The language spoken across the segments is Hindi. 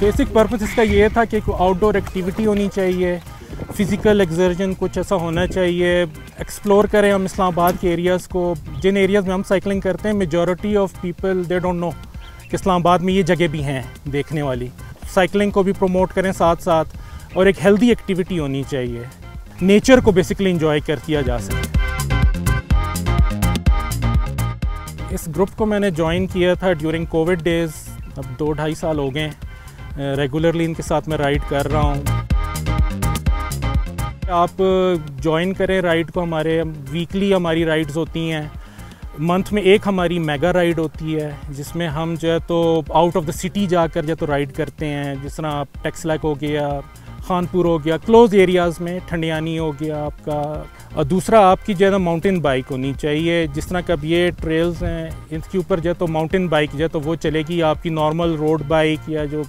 बेसिक पर्पस इसका ये था कि आउटडोर एक्टिविटी होनी चाहिए, फ़िज़िकल एक्सर्जन कुछ ऐसा होना चाहिए। एक्सप्लोर करें हम इस्लामाबाद के एरियाज़ को। जिन एरियाज़ में हम साइकिलिंग करते हैं, majority of people they don't know कि इस्लामाबाद में ये जगह भी हैं देखने वाली। साइकिलिंग को भी प्रमोट करें साथ साथ, और एक हेल्दी एक्टिविटी होनी चाहिए। नेचर को बेसिकली इंजॉय कर किया जा सके। इस ग्रुप को मैंने ज्वाइन किया था ड्यूरिंग कोविड डेज़। अब 2-2.5 साल हो गए रेगुलरली इनके साथ मैं राइड कर रहा हूँ। आप ज्वाइन करें राइड को। हमारे वीकली हमारी राइड्स होती हैं। मंथ में एक हमारी मेगा राइड होती है जिसमें हम जो है तो आउट ऑफ द सिटी जाकर जो तो राइड करते हैं। जिस तरह आप टेक्सलैक हो गया, खानपुर हो गया, क्लोज एरियाज़ में ठंडियानी हो गया आपका। और दूसरा आपकी जो है ना माउंटेन बाइक होनी चाहिए। जिस तरह कब ये ट्रेल्स हैं इसके ऊपर जो है तो माउंटेन बाइक जो है तो वो चलेगी। आपकी नॉर्मल रोड बाइक या जो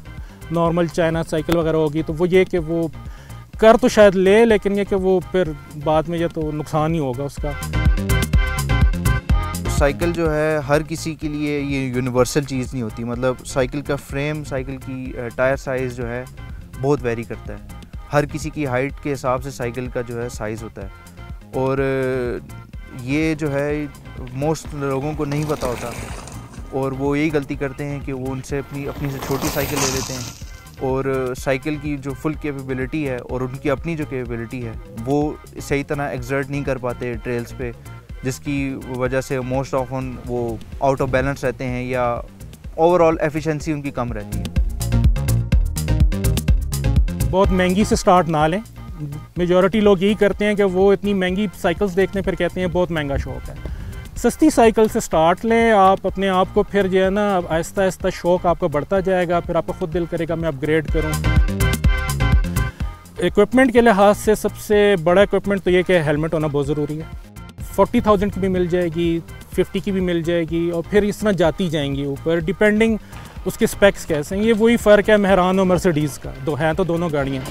नॉर्मल चाइना साइकिल वगैरह होगी तो वो ये कि वो कर तो शायद ले, लेकिन ये कि वो फिर बाद में जो तो नुकसान ही होगा उसका। साइकिल जो है हर किसी के लिए ये यूनिवर्सल चीज़ नहीं होती। मतलब साइकिल का फ्रेम, साइकिल की टायर साइज़ जो है बहुत वेरी करता है। हर किसी की हाइट के हिसाब से साइकिल का जो है साइज़ होता है। और ये जो है मोस्ट लोगों को नहीं पता होता, और वो यही गलती करते हैं कि वो उनसे अपनी से छोटी साइकिल ले लेते हैं। और साइकिल की जो फुल कैपेबिलिटी है और उनकी अपनी जो कैपेबिलिटी है वो सही तरह एक्सर्ट नहीं कर पाते ट्रेल्स पे, जिसकी वजह से मोस्ट ऑफन वो आउट ऑफ बैलेंस रहते हैं या ओवरऑल एफिशिएंसी उनकी कम रहती है। बहुत महंगी से स्टार्ट ना लें। मेजॉरिटी लोग यही करते हैं कि वो इतनी महंगी साइकिल्स देखते हैं फिर कहते हैं बहुत महंगा शौक़ है। सस्ती साइकिल से स्टार्ट लें आप अपने आप को, फिर जो है ना आहिस्ता आहिस्ता शौक़ आपका बढ़ता जाएगा। फिर आपका खुद दिल करेगा मैं अपग्रेड करूं। इक्विपमेंट के लिहाज से सबसे बड़ा इक्विपमेंट तो ये कि हेलमेट होना बहुत ज़रूरी है। 40,000 की भी मिल जाएगी, 50 की भी मिल जाएगी, और फिर इस तरह जाती जाएंगी ऊपर डिपेंडिंग उसके स्पेक्स कैसे हैं। ये वही फ़र्क है मेहरान और मर्सिडीज़ का। दो हैं तो दोनों गाड़ियाँ।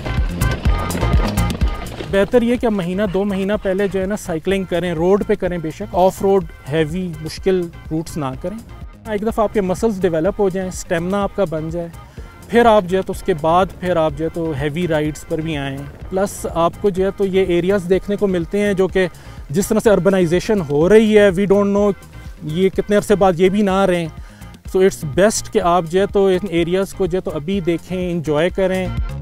बेहतर ये कि महीना 2 महीना पहले जो है ना साइकिलिंग करें, रोड पे करें, बेशक ऑफ रोड हैवी मुश्किल रूट्स ना करें। एक दफ़ा आपके मसल्स डेवलप हो जाएं, स्टेमिना आपका बन जाए, फिर आप जो है तो उसके बाद फिर आप जो है तो हैवी राइड्स पर भी आएँ। प्लस आपको जो है तो ये एरियाज़ देखने को मिलते हैं जो कि जिस तरह से अर्बनाइजेशन हो रही है, वी डोंट नो ये कितने अरसे बाद ये भी ना रहें। सो इट्स बेस्ट कि आप जो है तो इन एरियाज़ को जो है तो अभी देखें, इंजॉय करें।